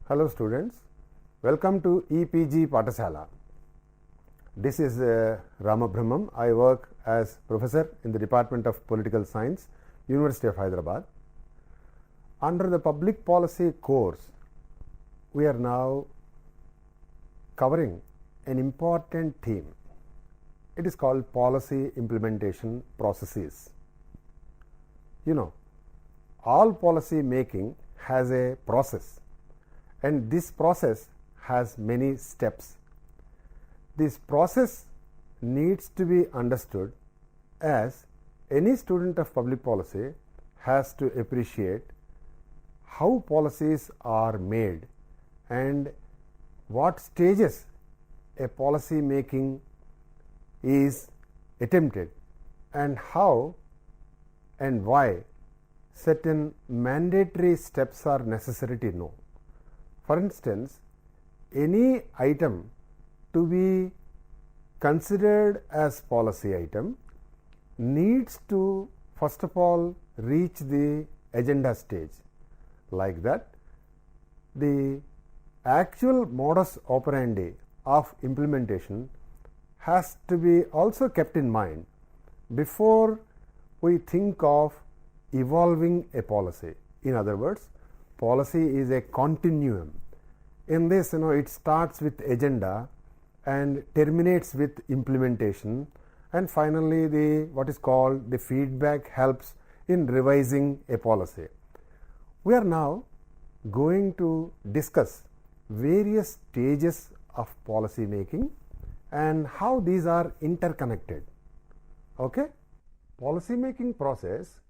Hello students, welcome to EPG Pathashala. This is Ramabrahmam. I work as professor in the Department of Political Science, University of Hyderabad. Under the public policy course, we are now covering an important theme. It is called policy implementation processes. You know, all policy making has a process, and this process has many steps. This process needs to be understood as any student of public policy has to appreciate how policies are made and what stages a policy making is attempted and how and why certain mandatory steps are necessary to know. For instance, any item to be considered as policy item needs to first of all reach the agenda stage. Like that, the actual modus operandi of implementation has to be also kept in mind before we think of evolving a policy. In other words, policy is a continuum. In this, it starts with agenda and terminates with implementation, and finally the what is called the feedback helps in revising a policy. We are now going to discuss various stages of policy making and how these are interconnected. Okay? Policy making process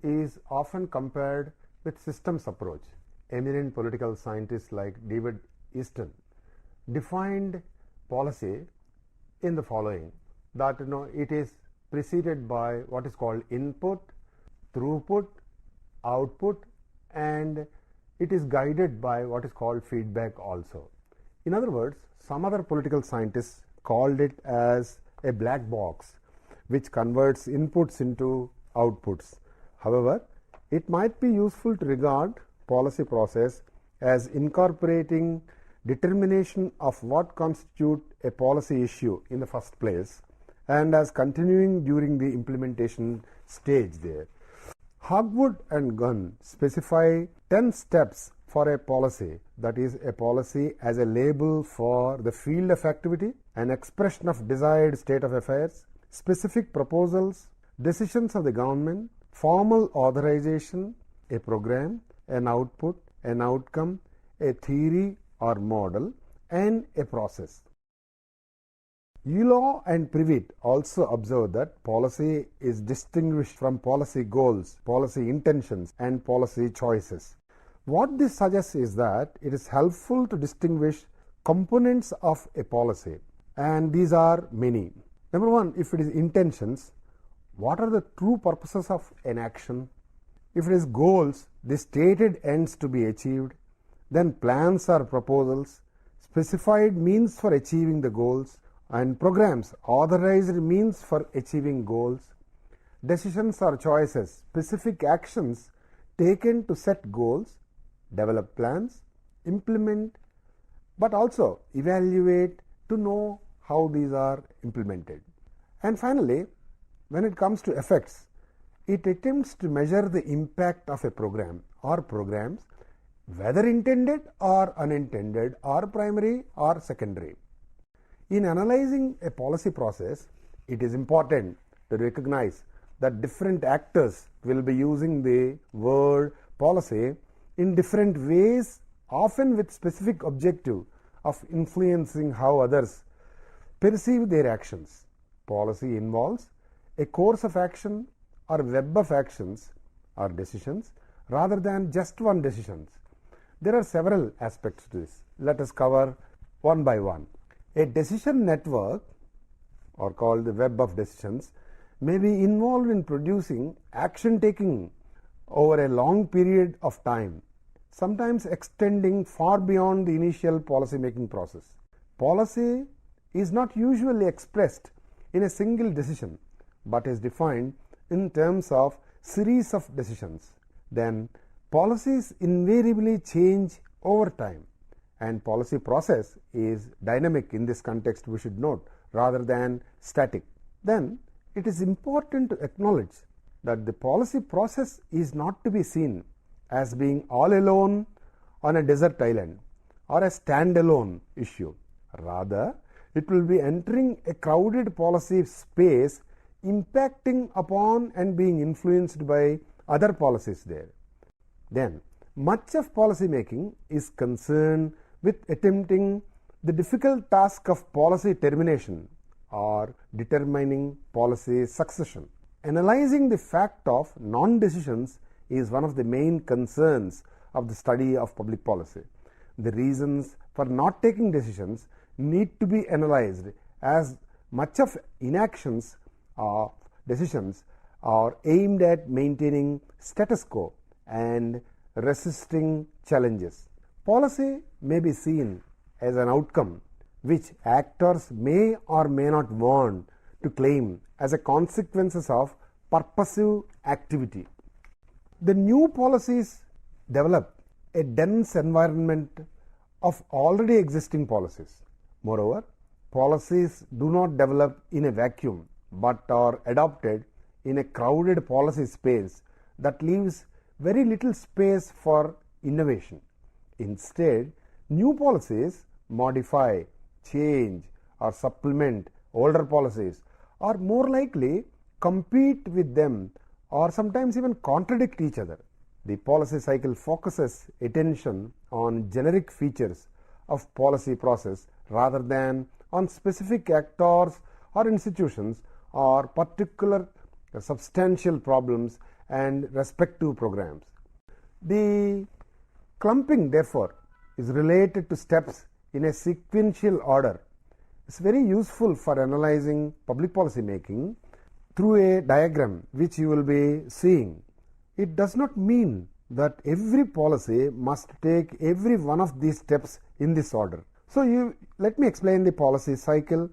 is often compared with systems approach. Eminent political scientists like David Easton defined policy in the following, that it is preceded by what is called input, throughput, output, and it is guided by what is called feedback also. In other words, some other political scientists called it as a black box which converts inputs into outputs. However, it might be useful to regard policy process as incorporating determination of what constitute a policy issue in the first place and as continuing during the implementation stage there. Hogwood and Gunn specify 10 steps for a policy, that is, a policy as a label for the field of activity, an expression of desired state of affairs, specific proposals, decisions of the government, formal authorization, a program, an output, an outcome, a theory or model, and a process. Euler and Privet also observe that policy is distinguished from policy goals, policy intentions, and policy choices. What this suggests is that it is helpful to distinguish components of a policy, and these are many. Number one, if it is intentions, what are the true purposes of an action? If it is goals, the stated ends to be achieved. Then plans or proposals, specified means for achieving the goals, and programs, authorized means for achieving goals. Decisions or choices, specific actions taken to set goals, develop plans, implement, but also evaluate to know how these are implemented. And finally, when it comes to effects, it attempts to measure the impact of a program or programs, whether intended or unintended, or primary or secondary. In analyzing a policy process, it is important to recognize that different actors will be using the word policy in different ways, often with specific objective of influencing how others perceive their actions. Policy involves a course of action or web of actions or decisions rather than just one decision. There are several aspects to this. Let us cover one by one. A decision network, or called the web of decisions, may be involved in producing action taking over a long period of time, sometimes extending far beyond the initial policy making process. Policy is not usually expressed in a single decision, but is defined in terms of series of decisions. Then policies invariably change over time. and policy process is dynamic in this context, we should note, rather than static, then it is important to acknowledge that the policy process is not to be seen as being all alone on a desert island or a standalone issue. Rather, it will be entering a crowded policy space, impacting upon and being influenced by other policies there. Then, much of policy making is concerned with attempting the difficult task of policy termination or determining policy succession. Analyzing the fact of non-decisions is one of the main concerns of the study of public policy. The reasons for not taking decisions need to be analyzed, as much of inactions of decisions are aimed at maintaining status quo and resisting challenges. Policy may be seen as an outcome which actors may or may not want to claim as a consequences of purposive activity. The new policies develop a dense environment of already existing policies. Moreover, policies do not develop in a vacuum but are adopted in a crowded policy space that leaves very little space for innovation. Instead, new policies modify, change, or supplement older policies, or more likely compete with them or sometimes even contradict each other. The policy cycle focuses attention on generic features of policy process rather than on specific actors or institutions or particular substantial problems and respective programs. The clumping, therefore, is related to steps in a sequential order. It's very useful for analyzing public policy making through a diagram which you will be seeing. It does not mean that every policy must take every one of these steps in this order. So let me explain the policy cycle.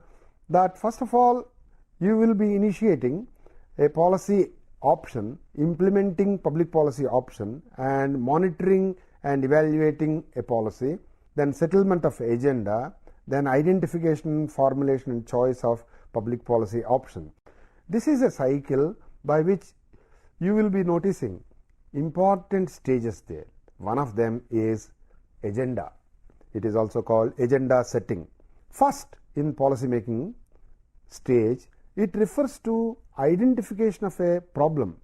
That first of all, you will be initiating a policy option, implementing public policy option, and monitoring and evaluating a policy, then settlement of agenda, then identification, formulation and choice of public policy option. This is a cycle by which you will be noticing important stages there. One of them is agenda. It is also called agenda setting. First, in policy making stage, it refers to identification of a problem,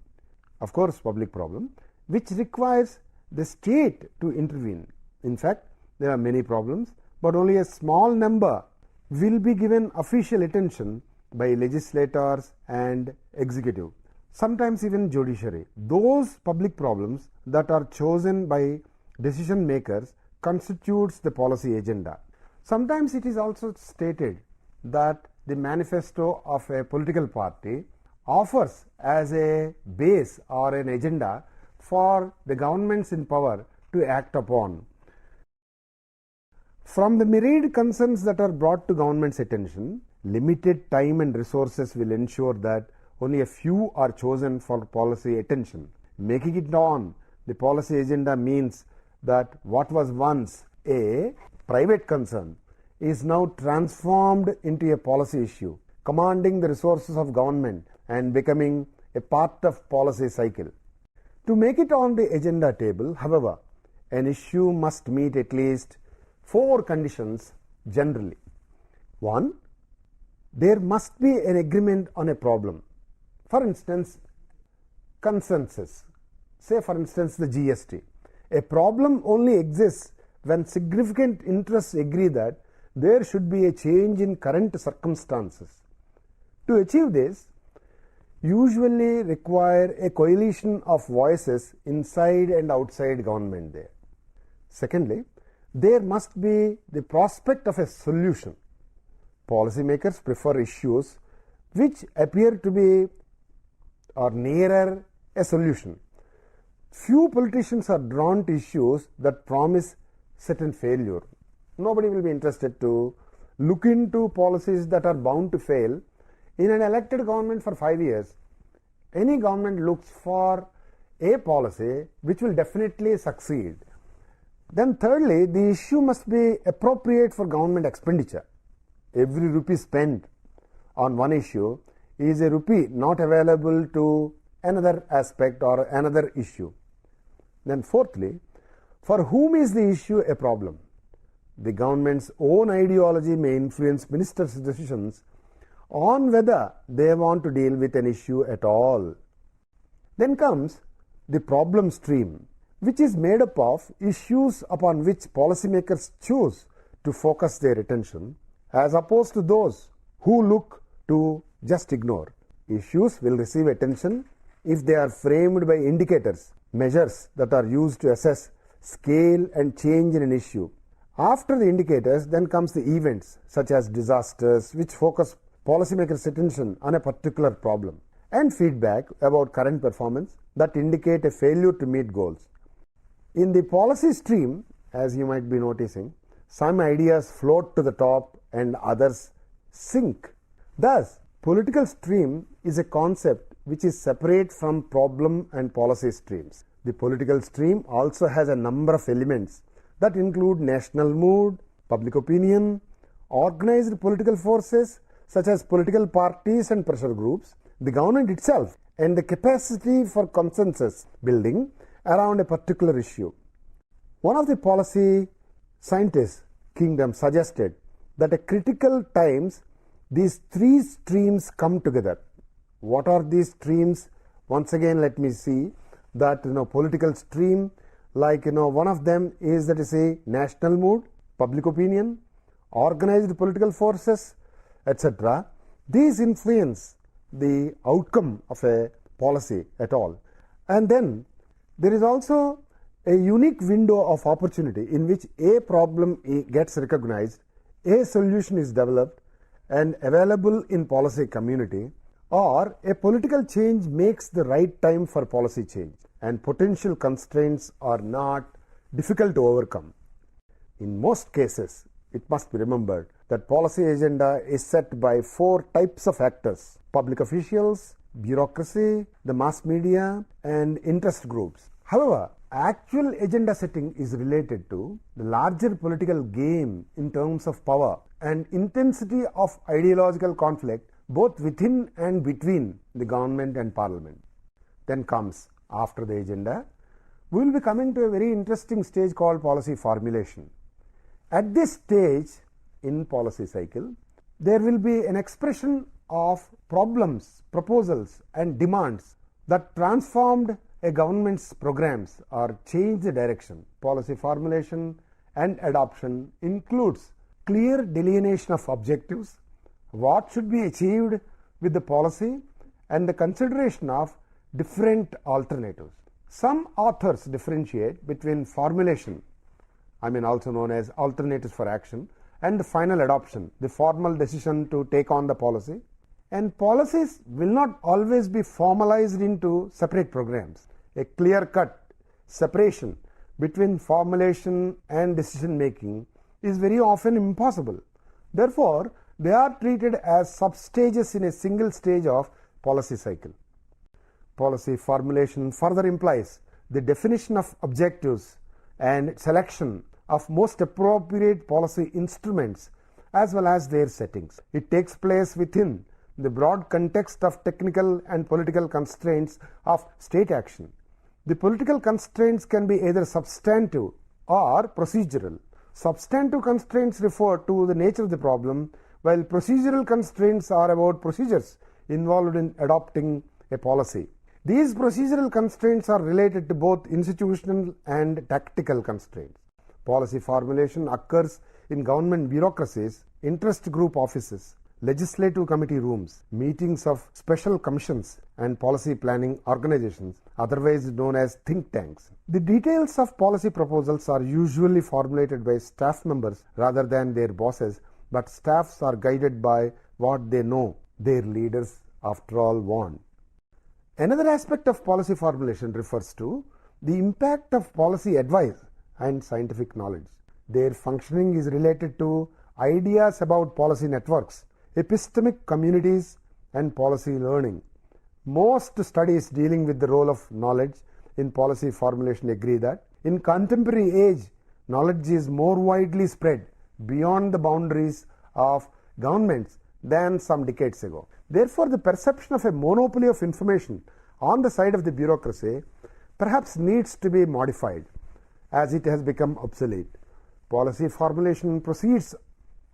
of course public problem, which requires the state to intervene. In fact, there are many problems, but only a small number will be given official attention by legislators and executive, sometimes even judiciary. Those public problems that are chosen by decision makers constitutes the policy agenda. Sometimes it is also stated that the manifesto of a political party offers as a base or an agenda for the governments in power to act upon. From the myriad concerns that are brought to government's attention, limited time and resources will ensure that only a few are chosen for policy attention. Making it on the policy agenda means that what was once a private concern is now transformed into a policy issue, commanding the resources of government and becoming a part of policy cycle. To make it on the agenda table, however, an issue must meet at least 4 conditions generally. 1. There must be an agreement on a problem. For instance, consensus. Say for instance the GST. A problem only exists when significant interests agree that there should be a change in current circumstances. To achieve this, usually require a coalition of voices inside and outside government there. Secondly, there must be the prospect of a solution. Policymakers prefer issues which appear to be or nearer a solution. Few politicians are drawn to issues that promise certain failure. Nobody will be interested to look into policies that are bound to fail. In an elected government for 5 years, any government looks for a policy which will definitely succeed. Then thirdly, the issue must be appropriate for government expenditure. Every rupee spent on one issue is a rupee not available to another aspect or another issue. Then fourthly, for whom is the issue a problem? The government's own ideology may influence ministers' decisions on whether they want to deal with an issue at all. Then comes the problem stream, which is made up of issues upon which policymakers choose to focus their attention, as opposed to those who look to just ignore. Issues will receive attention if they are framed by indicators, measures that are used to assess scale and change in an issue. After the indicators, then comes the events such as disasters, which focus policymakers' attention on a particular problem, and feedback about current performance that indicate a failure to meet goals. In the policy stream, as you might be noticing, some ideas float to the top and others sink. Thus, political stream is a concept which is separate from problem and policy streams. The political stream also has a number of elements that include national mood, public opinion, organized political forces such as political parties and pressure groups, the government itself, and the capacity for consensus building around a particular issue. One of the policy scientists, Kingdom, suggested that at critical times these three streams come together. What are these streams? Once again, let me see that political stream, like one of them is that is a national mood, public opinion, organized political forces, etc. These influence the outcome of a policy at all. And then there is also a unique window of opportunity in which a problem gets recognized, a solution is developed and available in policy community, or a political change makes the right time for policy change, and potential constraints are not difficult to overcome. In most cases, it must be remembered that policy agenda is set by four types of actors: public officials, bureaucracy, the mass media, and interest groups. However, actual agenda setting is related to the larger political game in terms of power and intensity of ideological conflict both within and between the government and parliament. Then comes, after the agenda, we will be coming to a very interesting stage called policy formulation. At this stage in policy cycle, there will be an expression of problems, proposals and demands that transformed a government's programs or change the direction. Policy formulation and adoption includes clear delineation of objectives, what should be achieved with the policy, and the consideration of different alternatives. Some authors differentiate between formulation, also known as alternatives for action, and the final adoption, the formal decision to take on the policy. And policies will not always be formalized into separate programs. A clear-cut separation between formulation and decision making is very often impossible. Therefore, they are treated as substages in a single stage of policy cycle. Policy formulation further implies the definition of objectives and selection of most appropriate policy instruments as well as their settings. It takes place within the broad context of technical and political constraints of state action. The political constraints can be either substantive or procedural. Substantive constraints refer to the nature of the problem, while procedural constraints are about procedures involved in adopting a policy. These procedural constraints are related to both institutional and tactical constraints. Policy formulation occurs in government bureaucracies, interest group offices, legislative committee rooms, meetings of special commissions and policy planning organizations, otherwise known as think tanks. The details of policy proposals are usually formulated by staff members rather than their bosses, but staffs are guided by what they know their leaders after all want. Another aspect of policy formulation refers to the impact of policy advice and scientific knowledge. Their functioning is related to ideas about policy networks, epistemic communities, and policy learning. Most studies dealing with the role of knowledge in policy formulation agree that in contemporary age, knowledge is more widely spread beyond the boundaries of governments than some decades ago. Therefore, the perception of a monopoly of information on the side of the bureaucracy perhaps needs to be modified as it has become obsolete. Policy formulation proceeds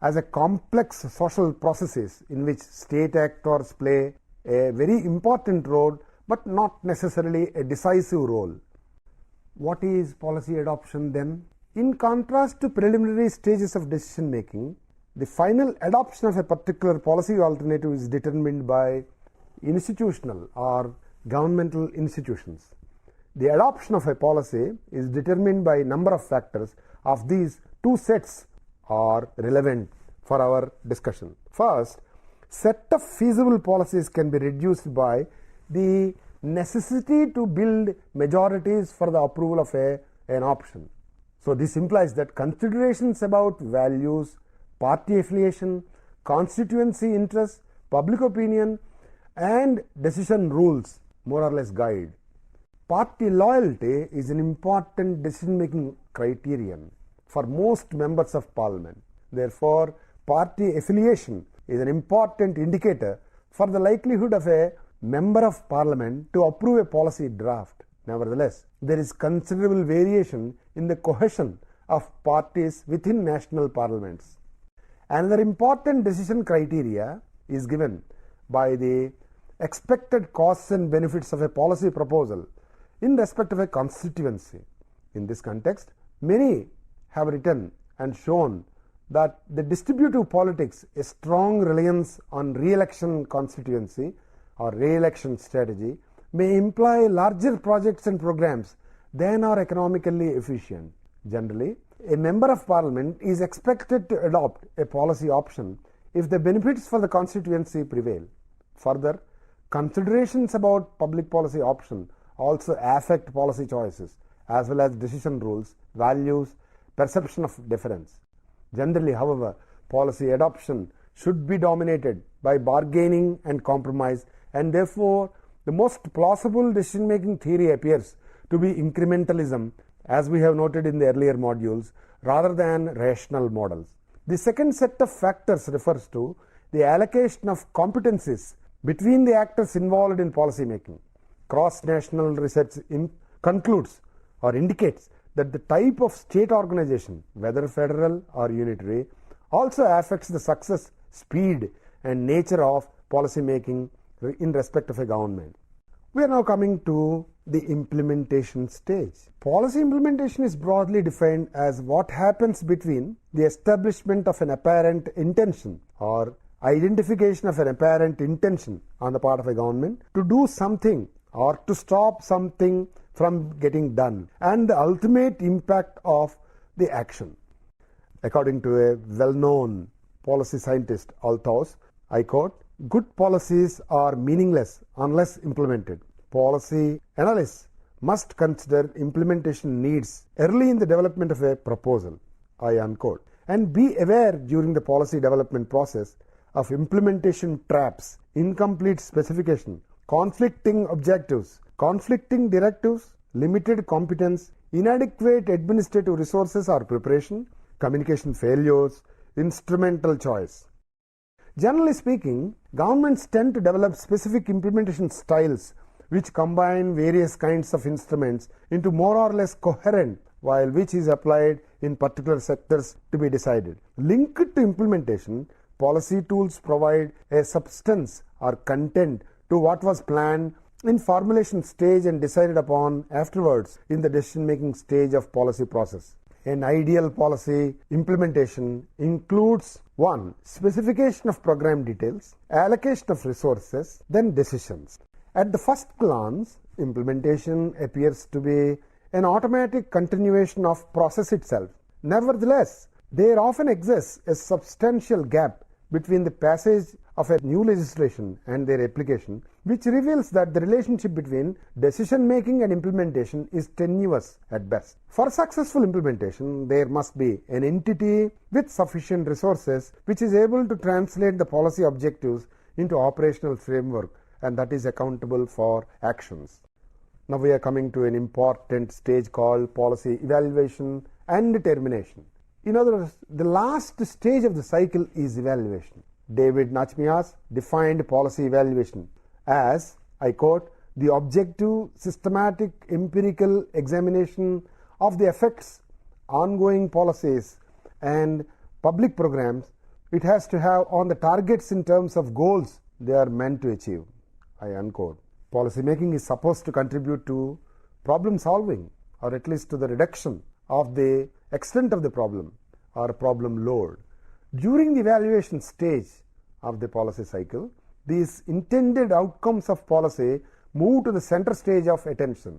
as a complex social processes in which state actors play a very important role but not necessarily a decisive role. What is policy adoption then? In contrast to preliminary stages of decision making, the final adoption of a particular policy alternative is determined by institutional or governmental institutions. The adoption of a policy is determined by a number of factors. Of these, two sets are relevant for our discussion. First, set of feasible policies can be reduced by the necessity to build majorities for the approval of an option. So this implies that considerations about values, party affiliation, constituency interests, public opinion, and decision rules more or less guide. Party loyalty is an important decision-making criterion for most members of parliament. Therefore, party affiliation is an important indicator for the likelihood of a member of parliament to approve a policy draft. Nevertheless, there is considerable variation in the cohesion of parties within national parliaments. Another important decision criteria is given by the expected costs and benefits of a policy proposal in respect of a constituency. In this context, many have written and shown that the distributive politics, a strong reliance on re-election constituency or re-election strategy, may imply larger projects and programs than are economically efficient. Generally, a member of parliament is expected to adopt a policy option if the benefits for the constituency prevail. Further, considerations about public policy option also affect policy choices as well as decision rules, values, perception of deference. Generally, however, policy adoption should be dominated by bargaining and compromise, and therefore the most plausible decision-making theory appears to be incrementalism, as we have noted in the earlier modules, rather than rational models. The second set of factors refers to the allocation of competencies between the actors involved in policy making. Cross-national research concludes or indicates that the type of state organization, whether federal or unitary, also affects the success, speed, and nature of policy making in respect of a government. We are now coming to the implementation stage. Policy implementation is broadly defined as what happens between the establishment of an apparent intention or identification of an apparent intention on the part of a government to do something or to stop something from getting done and the ultimate impact of the action. According to a well-known policy scientist, Althaus, I quote, "Good policies are meaningless unless implemented. Policy analysts must consider implementation needs early in the development of a proposal," I unquote, "and be aware during the policy development process of implementation traps, incomplete specification, conflicting objectives, conflicting directives, limited competence, inadequate administrative resources or preparation, communication failures, instrumental choice." Generally speaking, governments tend to develop specific implementation styles which combine various kinds of instruments into more or less coherent, while which is applied in particular sectors to be decided. Linked to implementation, policy tools provide a substance or content to what was planned in formulation stage and decided upon afterwards in the decision-making stage of policy process. An ideal policy implementation includes 1. Specification of program details, allocation of resources, then decisions. At the first glance, implementation appears to be an automatic continuation of process itself. Nevertheless, there often exists a substantial gap between the passage of a new legislation and their application, which reveals that the relationship between decision making and implementation is tenuous at best. For successful implementation, there must be an entity with sufficient resources which is able to translate the policy objectives into operational framework, and that is accountable for actions. Now we are coming to an important stage called policy evaluation and termination. In other words, the last stage of the cycle is evaluation. David Nachmias defined policy evaluation as, I quote, the objective, systematic, empirical examination of the effects, ongoing policies, and public programs it has to have on the targets in terms of goals they are meant to achieve. I unquote. Policy making is supposed to contribute to problem solving, or at least to the reduction of the extent of the problem or problem load. During the evaluation stage of the policy cycle, these intended outcomes of policy move to the center stage of attention.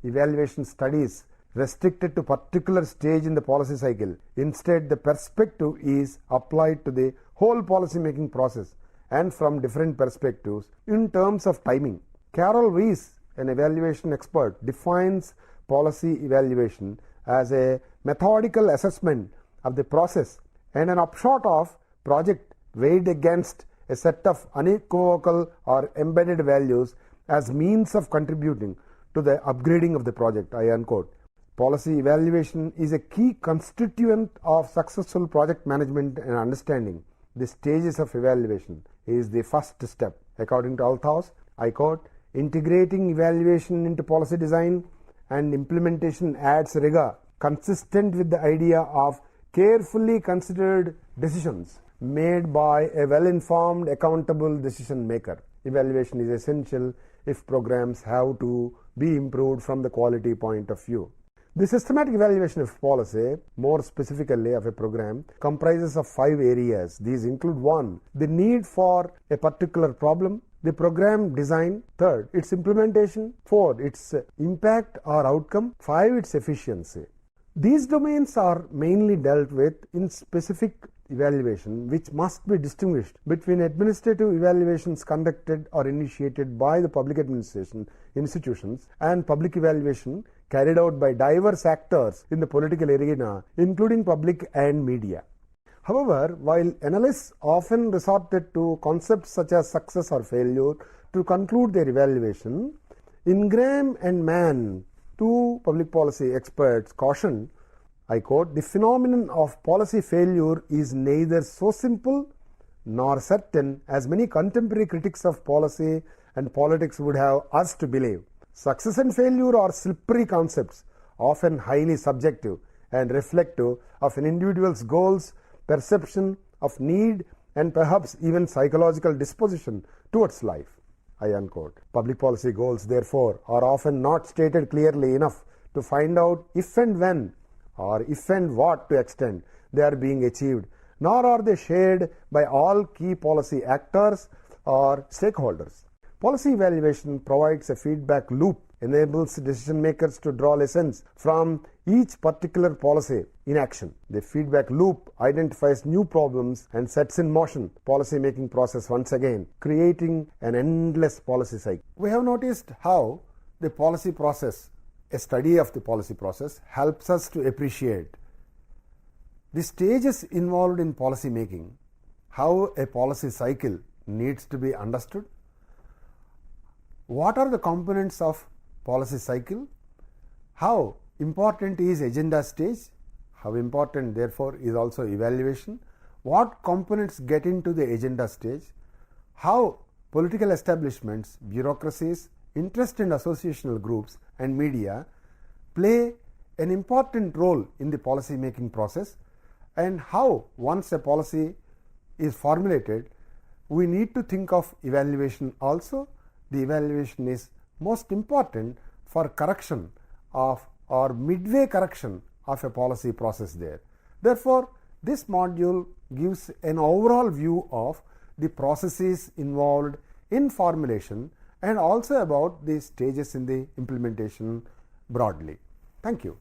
Evaluation studies restricted to particular stage in the policy cycle. Instead, the perspective is applied to the whole policy making process and from different perspectives in terms of timing. Carol Weiss, an evaluation expert, defines policy evaluation as a methodical assessment of the process and an upshot of project weighed against a set of unequivocal or embedded values as means of contributing to the upgrading of the project. I unquote. Policy evaluation is a key constituent of successful project management, and understanding the stages of evaluation is the first step. According to Althaus, I quote, integrating evaluation into policy design and implementation adds rigor consistent with the idea of carefully considered decisions made by a well-informed, accountable decision maker. Evaluation is essential if programs have to be improved from the quality point of view. The systematic evaluation of policy, more specifically of a program, comprises of 5 areas. These include 1. The need for a particular problem. The program design. 3rd, its implementation. 4, its impact or outcome. 5, its efficiency. These domains are mainly dealt with in specific evaluation, which must be distinguished between administrative evaluations conducted or initiated by the public administration institutions and public evaluation carried out by diverse actors in the political arena, including public and media. However, while analysts often resorted to concepts such as success or failure to conclude their evaluation, Ingram and Mann, 2 public policy experts, cautioned, I quote, the phenomenon of policy failure is neither so simple nor certain as many contemporary critics of policy and politics would have us to believe. Success and failure are slippery concepts, often highly subjective and reflective of an individual's goals, perception of need, and perhaps even psychological disposition towards life. I unquote. Public policy goals, therefore, are often not stated clearly enough to find out if and when, or if and what to extent they are being achieved, nor are they shared by all key policy actors or stakeholders. Policy evaluation provides a feedback loop, enables decision makers to draw lessons from each particular policy in action. The feedback loop identifies new problems and sets in motion policy making process once again, creating an endless policy cycle. We have noticed how the policy process, a study of the policy process, helps us to appreciate the stages involved in policy making, how a policy cycle needs to be understood, what are the components of policy cycle, how important is agenda stage, how important therefore is also evaluation, what components get into the agenda stage, how political establishments, bureaucracies, interest and associational groups and media play an important role in the policy making process, and how once a policy is formulated we need to think of evaluation also. The evaluation is most important for correction of or midway correction of a policy process there. Therefore, this module gives an overall view of the processes involved in formulation and also about the stages in the implementation broadly. Thank you.